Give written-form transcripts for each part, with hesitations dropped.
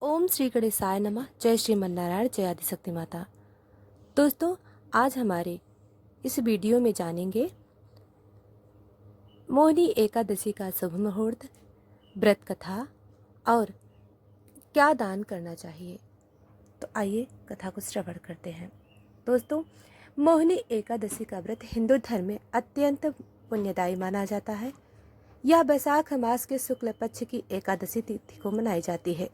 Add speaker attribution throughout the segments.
Speaker 1: ओम श्री गणेशाय नमः। जय श्रीमन्नारायण, जय आदिशक्ति माता। दोस्तों, आज हमारे इस वीडियो में जानेंगे मोहिनी एकादशी का शुभ मुहूर्त, व्रत कथा और क्या दान करना चाहिए। तो आइए कथा को श्रवण करते हैं। दोस्तों, मोहिनी एकादशी का व्रत हिंदू धर्म में अत्यंत पुण्यदायी माना जाता है। यह वैशाख मास के शुक्ल पक्ष की एकादशी तिथि को मनाई जाती है।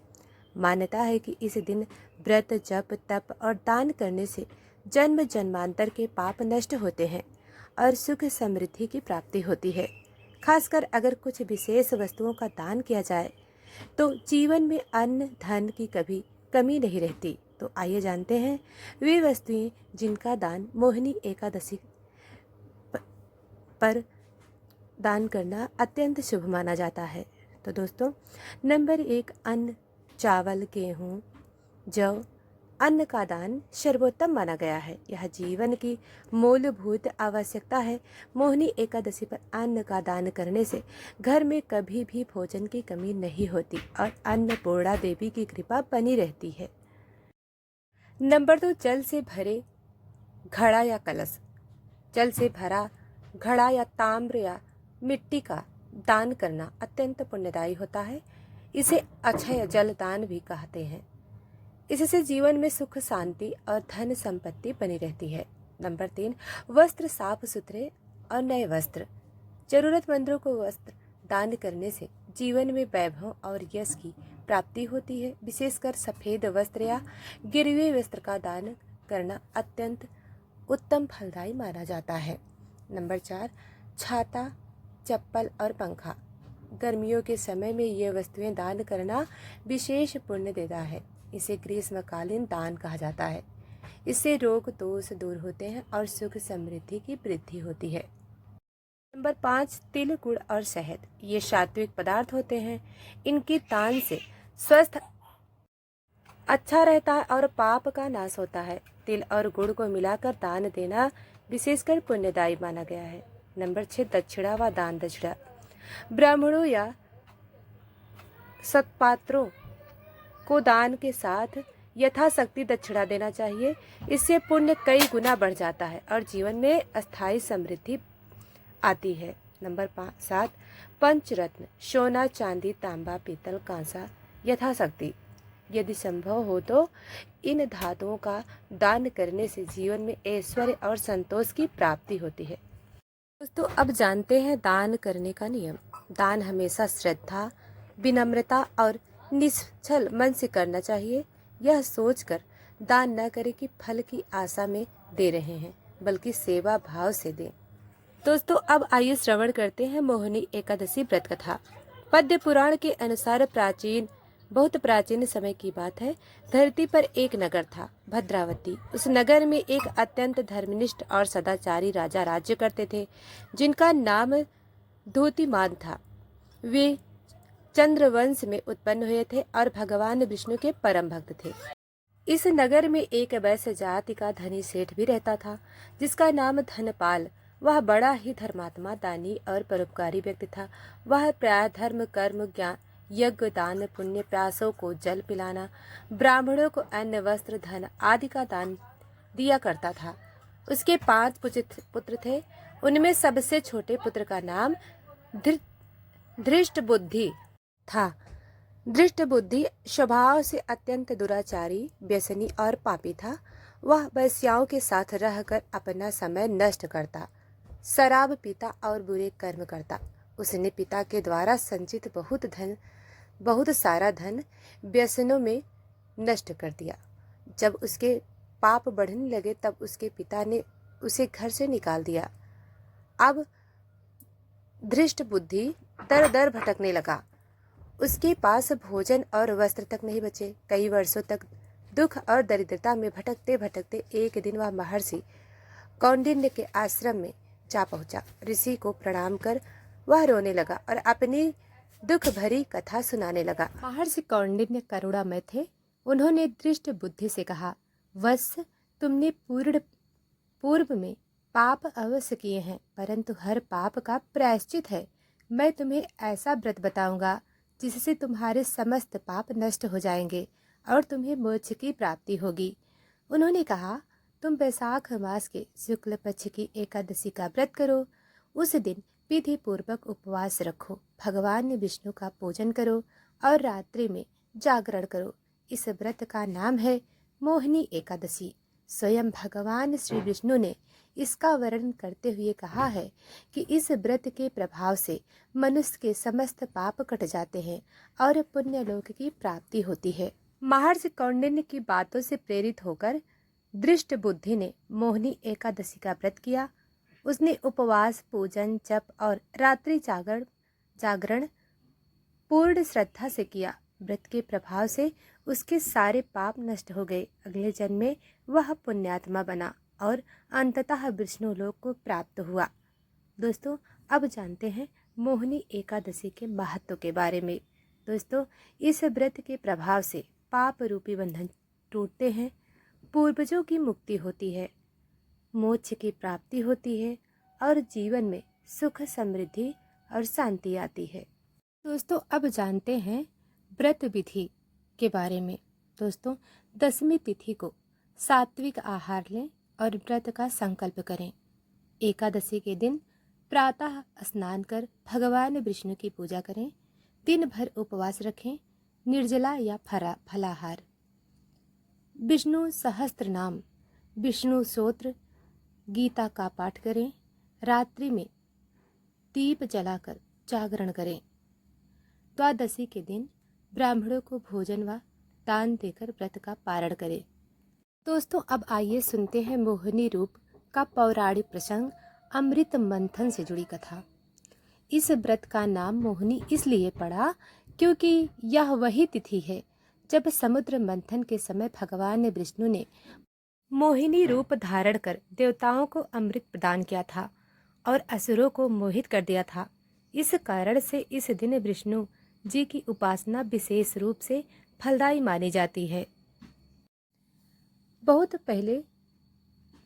Speaker 1: मान्यता है कि इस दिन व्रत, जप, तप और दान करने से जन्म जन्मांतर के पाप नष्ट होते हैं और सुख समृद्धि की प्राप्ति होती है। खासकर अगर कुछ विशेष वस्तुओं का दान किया जाए तो जीवन में अन्न धन की कभी कमी नहीं रहती। तो आइए जानते हैं वे वस्तुएं जिनका दान मोहिनी एकादशी पर दान करना अत्यंत शुभ माना जाता है। तो दोस्तों, नंबर 1, अन्न, चावल, गेहूँ, जौ। अन्न का दान सर्वोत्तम माना गया है। यह जीवन की मूलभूत आवश्यकता है। मोहिनी एकादशी पर अन्न का दान करने से घर में कभी भी भोजन की कमी नहीं होती और अन्नपूर्णा देवी की कृपा बनी रहती है। नंबर 2, जल से भरे घड़ा या कलश। जल से भरा घड़ा या ताम्र या मिट्टी का दान करना अत्यंत पुण्यदायी होता है। इसे अक्षय जल दान भी कहते हैं। इससे जीवन में सुख, शांति और धन संपत्ति बनी रहती है। नंबर 3, वस्त्र, साफ सुथरे और नए वस्त्र। जरूरतमंदों को वस्त्र दान करने से जीवन में वैभव और यश की प्राप्ति होती है। विशेषकर सफ़ेद वस्त्र या गिरवे वस्त्र का दान करना अत्यंत उत्तम फलदायी माना जाता है। नंबर 4, छाता, चप्पल और पंखा। गर्मियों के समय में ये वस्तुएं दान करना विशेष पुण्य देता है। इसे ग्रीष्मकालीन दान कहा जाता है। इससे रोग दोष दूर होते हैं और सुख समृद्धि की वृद्धि होती है। नंबर 5, तिल, गुड़ और शहद। ये सात्विक पदार्थ होते हैं। इनकी दान से स्वस्थ अच्छा रहता है और पाप का नाश होता है। तिल और गुड़ को मिलाकर दान देना विशेषकर पुण्यदायी माना गया है। नंबर 6, दक्षिणा व दान दक्षिणा। ब्राह्मणों या सत्पात्रों को दान के साथ यथाशक्ति दक्षिणा देना चाहिए। इससे पुण्य कई गुना बढ़ जाता है और जीवन में अस्थायी समृद्धि आती है। नंबर 7, पंचरत्न, सोना, चांदी, तांबा, पीतल, कांसा यथाशक्ति। यदि संभव हो तो इन धातुओं का दान करने से जीवन में ऐश्वर्य और संतोष की प्राप्ति होती है। दोस्तों, अब जानते हैं दान करने का नियम। दान हमेशा श्रद्धा, विनम्रता और निश्चल मन से करना चाहिए। यह सोचकर दान न करें कि फल की आशा में दे रहे हैं, बल्कि सेवा भाव से दें। दोस्तों, अब आइए श्रवण करते हैं मोहिनी एकादशी व्रत कथा। पद्म पुराण के अनुसार बहुत प्राचीन समय की बात है। धरती पर एक नगर था, भद्रावती। उस नगर में एक अत्यंत धर्मनिष्ठ और सदाचारी राजा राज्य करते थे, जिनका नाम धोतीमान था। वे चंद्रवंश में उत्पन्न हुए थे और भगवान विष्णु के परम भक्त थे। इस नगर में एक वैश्य जाति का धनी सेठ भी रहता था, जिसका नाम धनपाल। वह बड़ा ही धर्मात्मा, दानी और परोपकारी व्यक्ति था। वह प्राय धर्म, कर्म, ज्ञान, यज्ञ, दान, पुण्य, प्यासों को जल पिलाना, ब्राह्मणों को अन्न, वस्त्र, धन आदि का दान दिया करता था। उसके 5 पुत्र थे। उनमें सबसे छोटे पुत्र का नाम धृष्टबुद्धि था। धृष्टबुद्धि स्वभाव से अत्यंत दुराचारी, व्यसनी और पापी था। वह वेश्याओं के साथ रहकर अपना समय नष्ट करता, शराब पीता और बुरे कर्म करता। उसने पिता के द्वारा संचित बहुत सारा धन व्यसनों में नष्ट कर दिया। जब उसके पाप बढ़ने लगे तब उसके पिता ने उसे घर से निकाल दिया। अब धृष्ट बुद्धि दर दर भटकने लगा। उसके पास भोजन और वस्त्र तक नहीं बचे। कई वर्षों तक दुख और दरिद्रता में भटकते भटकते एक दिन वह महर्षि कौंडिन्य के आश्रम में जा पहुंचा। ऋषि को प्रणाम कर वह रोने लगा और अपनी दुख भरी कथा सुनाने लगा। महर्षि कौंडिन्य करुणामय थे। उन्होंने दृष्ट बुद्धि से कहा, वत्स, तुमने पूर्व में पाप अवश्य किए हैं, परंतु हर पाप का प्रायश्चित है। मैं तुम्हें ऐसा व्रत बताऊंगा जिससे तुम्हारे समस्त पाप नष्ट हो जाएंगे और तुम्हें मोक्ष की प्राप्ति होगी। उन्होंने कहा, तुम बैसाख मास के शुक्ल पक्ष की एकादशी का व्रत करो। उस दिन विधि पूर्वक उपवास रखो, भगवान विष्णु का पूजन करो और रात्रि में जागरण करो। इस व्रत का नाम है मोहिनी एकादशी। स्वयं भगवान श्री विष्णु ने इसका वर्णन करते हुए कहा है कि इस व्रत के प्रभाव से मनुष्य के समस्त पाप कट जाते हैं और पुण्यलोक की प्राप्ति होती है। महर्षि कौंडिन्य की बातों से प्रेरित होकर दृष्ट बुद्धि ने मोहिनी एकादशी का व्रत किया। उसने उपवास, पूजन, जप और रात्रि जागरण पूर्ण श्रद्धा से किया। व्रत के प्रभाव से उसके सारे पाप नष्ट हो गए। अगले जन्म में वह पुण्यात्मा बना और अंततः विष्णु लोक को प्राप्त हुआ। दोस्तों, अब जानते हैं मोहिनी एकादशी के महत्व के बारे में। दोस्तों, इस व्रत के प्रभाव से पाप रूपी बंधन टूटते हैं, पूर्वजों की मुक्ति होती है, मोक्ष की प्राप्ति होती है और जीवन में सुख, समृद्धि और शांति आती है। दोस्तों, अब जानते हैं व्रत विधि के बारे में। दोस्तों, दशमी तिथि को सात्विक आहार लें और व्रत का संकल्प करें। एकादशी के दिन प्रातः स्नान कर भगवान विष्णु की पूजा करें। दिन भर उपवास रखें, निर्जला या फलाहार। विष्णु सहस्त्र नाम, विष्णु स्तोत्र, गीता का पाठ करें। रात्रि में दीप जलाकर जागरण करें। द्वादशी के दिन ब्राह्मणों को भोजन व दान देकर व्रत का पारण करें। दोस्तों, अब आइए सुनते हैं मोहिनी रूप का पौराणिक प्रसंग, अमृत मंथन से जुड़ी कथा। इस व्रत का नाम मोहिनी इसलिए पड़ा क्योंकि यह वही तिथि है जब समुद्र मंथन के समय भगवान विष्णु ने मोहिनी रूप धारण कर देवताओं को अमृत प्रदान किया था और असुरों को मोहित कर दिया था। इस कारण से इस दिन विष्णु जी की उपासना विशेष रूप से फलदायी मानी जाती है। बहुत पहले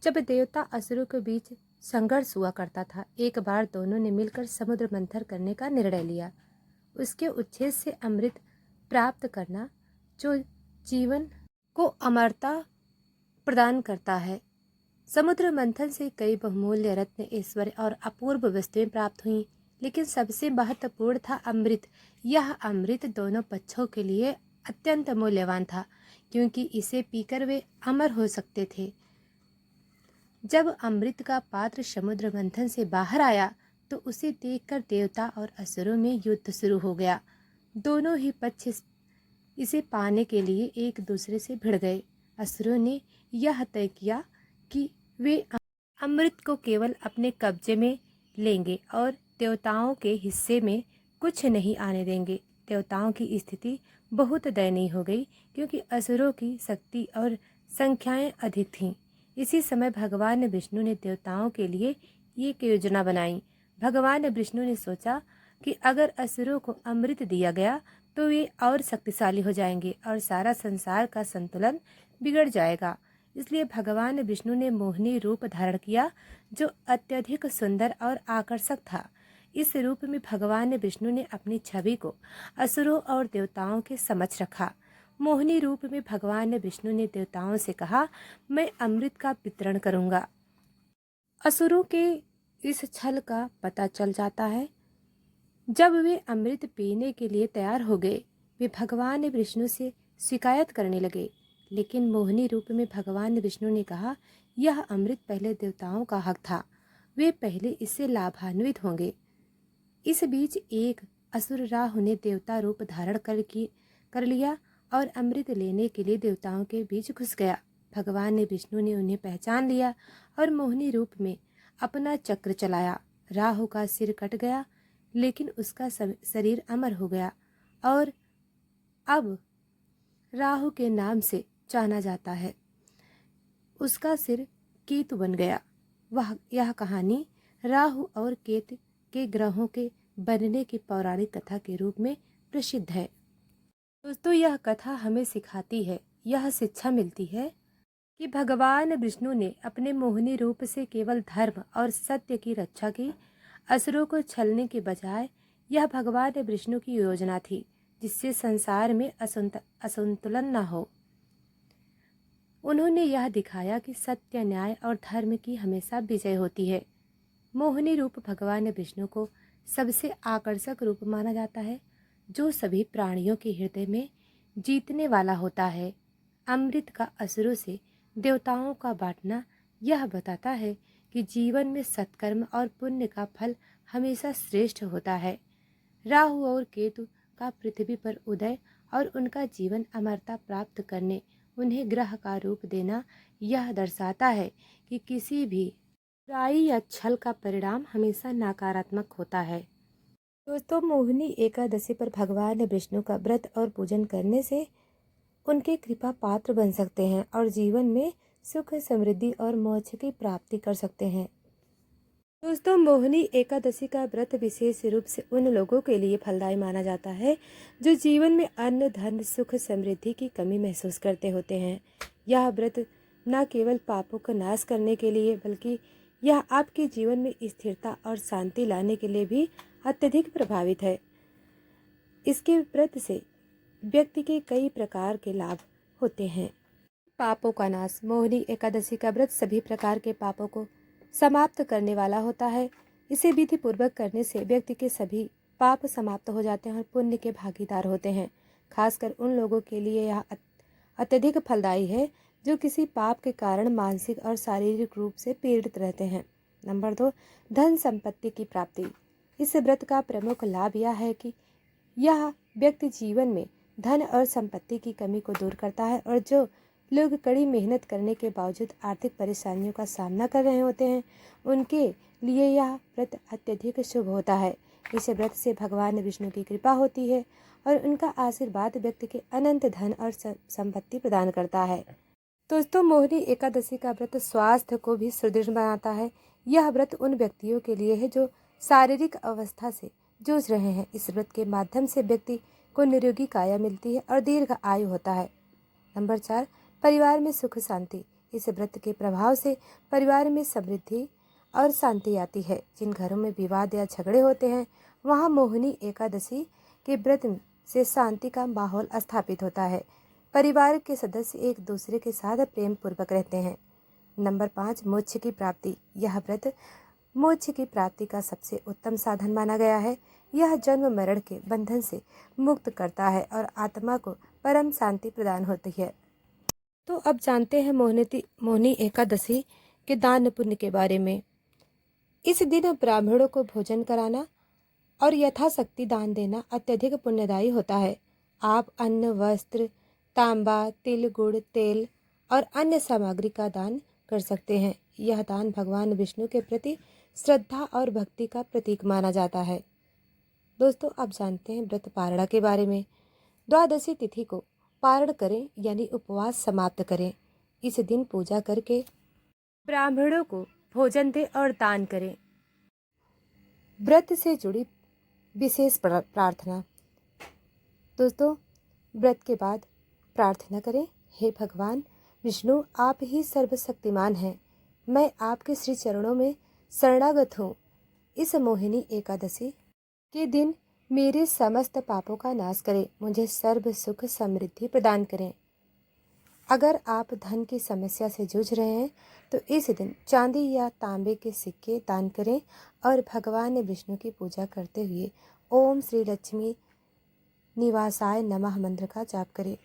Speaker 1: जब देवता असुरों के बीच संघर्ष हुआ करता था, एक बार दोनों ने मिलकर समुद्र मंथन करने का निर्णय लिया। उसके उच्छेद से अमृत प्राप्त करना, जो जीवन को अमरता प्रदान करता है। समुद्र मंथन से कई बहुमूल्य रत्न, ऐश्वर्य और अपूर्व वस्तुएं प्राप्त हुईं, लेकिन सबसे महत्वपूर्ण था अमृत। यह अमृत दोनों पक्षों के लिए अत्यंत मूल्यवान था, क्योंकि इसे पीकर वे अमर हो सकते थे। जब अमृत का पात्र समुद्र मंथन से बाहर आया तो उसे देखकर देवता और असुरों में युद्ध शुरू हो गया। दोनों ही पक्ष इसे पाने के लिए एक दूसरे से भिड़ गए। असुरों ने यह तय किया कि वे अमृत को केवल अपने कब्जे में लेंगे और देवताओं के हिस्से में कुछ नहीं आने देंगे। देवताओं की स्थिति बहुत दयनीय हो गई, क्योंकि असुरों की शक्ति और संख्याएं अधिक थीं। इसी समय भगवान विष्णु ने देवताओं के लिए एक योजना बनाई। भगवान विष्णु ने सोचा कि अगर असुरों को अमृत दिया गया तो वे और शक्तिशाली हो जाएंगे और सारा संसार का संतुलन बिगड़ जाएगा। इसलिए भगवान विष्णु ने मोहिनी रूप धारण किया, जो अत्यधिक सुंदर और आकर्षक था। इस रूप में भगवान विष्णु ने अपनी छवि को असुरों और देवताओं के समक्ष रखा। मोहिनी रूप में भगवान विष्णु ने देवताओं से कहा, मैं अमृत का वितरण करूंगा। असुरों के इस छल का पता चल जाता है। जब वे अमृत पीने के लिए तैयार हो गए, वे भगवान विष्णु से शिकायत करने लगे, लेकिन मोहिनी रूप में भगवान विष्णु ने कहा, यह अमृत पहले देवताओं का हक था, वे पहले इससे लाभान्वित होंगे। इस बीच एक असुर राहु ने देवता रूप धारण कर लिया और अमृत लेने के लिए देवताओं के बीच घुस गया। भगवान विष्णु ने उन्हें पहचान लिया और मोहिनी रूप में अपना चक्र चलाया। राहु का सिर कट गया, लेकिन उसका शरीर अमर हो गया और अब राहु के नाम से जाना जाता है। उसका सिर केतु बन गया। यह कहानी राहु और केतु के ग्रहों के बनने की पौराणिक कथा के रूप में प्रसिद्ध है। दोस्तों, यह कथा हमें सिखाती है, यह शिक्षा मिलती है कि भगवान विष्णु ने अपने मोहिनी रूप से केवल धर्म और सत्य की रक्षा की। असुरों को छलने के बजाय यह भगवान विष्णु की योजना थी। जिससे संसार में असंतुलन न हो। उन्होंने यह दिखाया कि सत्य, न्याय और धर्म की हमेशा विजय होती है। मोहिनी रूप भगवान विष्णु को सबसे आकर्षक रूप माना जाता है, जो सभी प्राणियों के हृदय में जीतने वाला होता है। अमृत का असुरों से देवताओं का बांटना यह बताता है कि जीवन में सत्कर्म और पुण्य का फल हमेशा श्रेष्ठ होता है। राहु और केतु का पृथ्वी पर उदय और उनका जीवन अमरता प्राप्त करने उन्हें ग्रह का रूप देना यह दर्शाता है कि किसी भी बुराई या छल का परिणाम हमेशा नकारात्मक होता है। दोस्तों, मोहिनी एकादशी पर भगवान विष्णु का व्रत और पूजन करने से उनके कृपा पात्र बन सकते हैं और जीवन में सुख, समृद्धि और मोक्ष की प्राप्ति कर सकते हैं। दोस्तों, मोहिनी एकादशी का व्रत विशेष रूप से उन लोगों के लिए फलदायी माना जाता है जो जीवन में अन्न, धन, सुख, समृद्धि की कमी महसूस करते होते हैं। यह व्रत न केवल पापों का नाश करने के लिए बल्कि यह आपके जीवन में स्थिरता और शांति लाने के लिए भी अत्यधिक प्रभावित है। इसके व्रत से व्यक्ति के कई प्रकार के लाभ होते हैं। पापों का नाश। मोहिनी एकादशी का व्रत सभी प्रकार के पापों को समाप्त करने वाला होता है। इसे विधि पूर्वक करने से व्यक्ति के सभी पाप समाप्त हो जाते हैं और पुण्य के भागीदार होते हैं। खासकर उन लोगों के लिए यह अत्यधिक फलदायी है जो किसी पाप के कारण मानसिक और शारीरिक रूप से पीड़ित रहते हैं। नंबर 2, धन संपत्ति की प्राप्ति। इस व्रत का प्रमुख लाभ यह है कि यह व्यक्ति जीवन में धन और संपत्ति की कमी को दूर करता है और जो लोग कड़ी मेहनत करने के बावजूद आर्थिक परेशानियों का सामना कर रहे होते हैं उनके लिए यह व्रत अत्यधिक शुभ होता है। इस व्रत से भगवान विष्णु की कृपा होती है और उनका आशीर्वाद व्यक्ति के अनंत धन और संपत्ति प्रदान करता है। दोस्तों, मोहिनी एकादशी का व्रत स्वास्थ्य को भी सुदृढ़ बनाता है। यह व्रत उन व्यक्तियों के लिए है जो शारीरिक अवस्था से जूझ रहे हैं। इस व्रत के माध्यम से व्यक्ति को निरोगी काया मिलती है और दीर्घ आयु होता है। नंबर 4, परिवार में सुख शांति। इस व्रत के प्रभाव से परिवार में समृद्धि और शांति आती है। जिन घरों में विवाद या झगड़े होते हैं वहां मोहिनी एकादशी के व्रत से शांति का माहौल स्थापित होता है। परिवार के सदस्य एक दूसरे के साथ प्रेम पूर्वक रहते हैं। नंबर 5, मोक्ष की प्राप्ति। यह व्रत मोक्ष की प्राप्ति का सबसे उत्तम साधन माना गया है। यह जन्म मरण के बंधन से मुक्त करता है और आत्मा को परम शांति प्रदान होती है। तो अब जानते हैं मोहिनी एकादशी के दान पुण्य के बारे में। इस दिन ब्राह्मणों को भोजन कराना और यथाशक्ति दान देना अत्यधिक पुण्यदायी होता है। आप अन्न, वस्त्र, तांबा, तिल, गुड़, तेल और अन्य सामग्री का दान कर सकते हैं। यह दान भगवान विष्णु के प्रति श्रद्धा और भक्ति का प्रतीक माना जाता है। दोस्तों, अब जानते हैं व्रत पारणा के बारे में। द्वादशी तिथि को पारण करें यानी उपवास समाप्त करें। इस दिन पूजा करके ब्राह्मणों को भोजन दें और दान करें। व्रत से जुड़ी विशेष प्रार्थना। दोस्तों, व्रत के बाद प्रार्थना करें, हे भगवान विष्णु, आप ही सर्वशक्तिमान हैं। मैं आपके श्री चरणों में शरणागत हूँ। इस मोहिनी एकादशी के दिन मेरे समस्त पापों का नाश करें, मुझे सर्व सुख समृद्धि प्रदान करें। अगर आप धन की समस्या से जूझ रहे हैं तो इस दिन चांदी या तांबे के सिक्के दान करें और भगवान विष्णु की पूजा करते हुए ओम श्री लक्ष्मी निवासाय नमः मंत्र का जाप करें।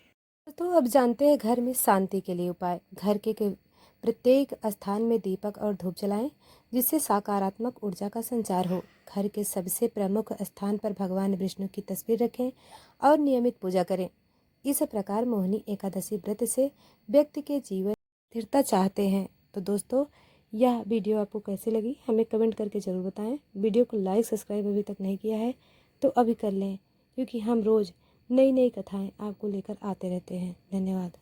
Speaker 1: तो अब जानते हैं घर में शांति के लिए उपाय। घर के प्रत्येक स्थान में दीपक और धूप जलाएं जिससे सकारात्मक ऊर्जा का संचार हो। घर के सबसे प्रमुख स्थान पर भगवान विष्णु की तस्वीर रखें और नियमित पूजा करें। इस प्रकार मोहिनी एकादशी व्रत से व्यक्ति के जीवन स्थिरता चाहते हैं। तो दोस्तों, यह वीडियो आपको कैसी लगी हमें कमेंट करके ज़रूर बताएं। वीडियो को लाइक सब्सक्राइब अभी तक नहीं किया है तो अभी कर लें, क्योंकि हम रोज़ नई नई कथाएं आपको लेकर आते रहते हैं। धन्यवाद।